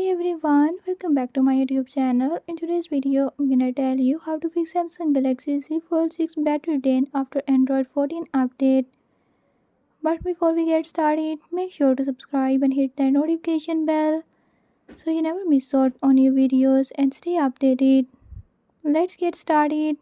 Hey everyone, welcome back to my YouTube channel. In today's video, I'm gonna tell you how to fix Samsung Galaxy Z Fold 6 battery drain after Android 14 update. But before we get started, make sure to subscribe and hit the notification bell so you never miss out on new videos and stay updated. Let's get started.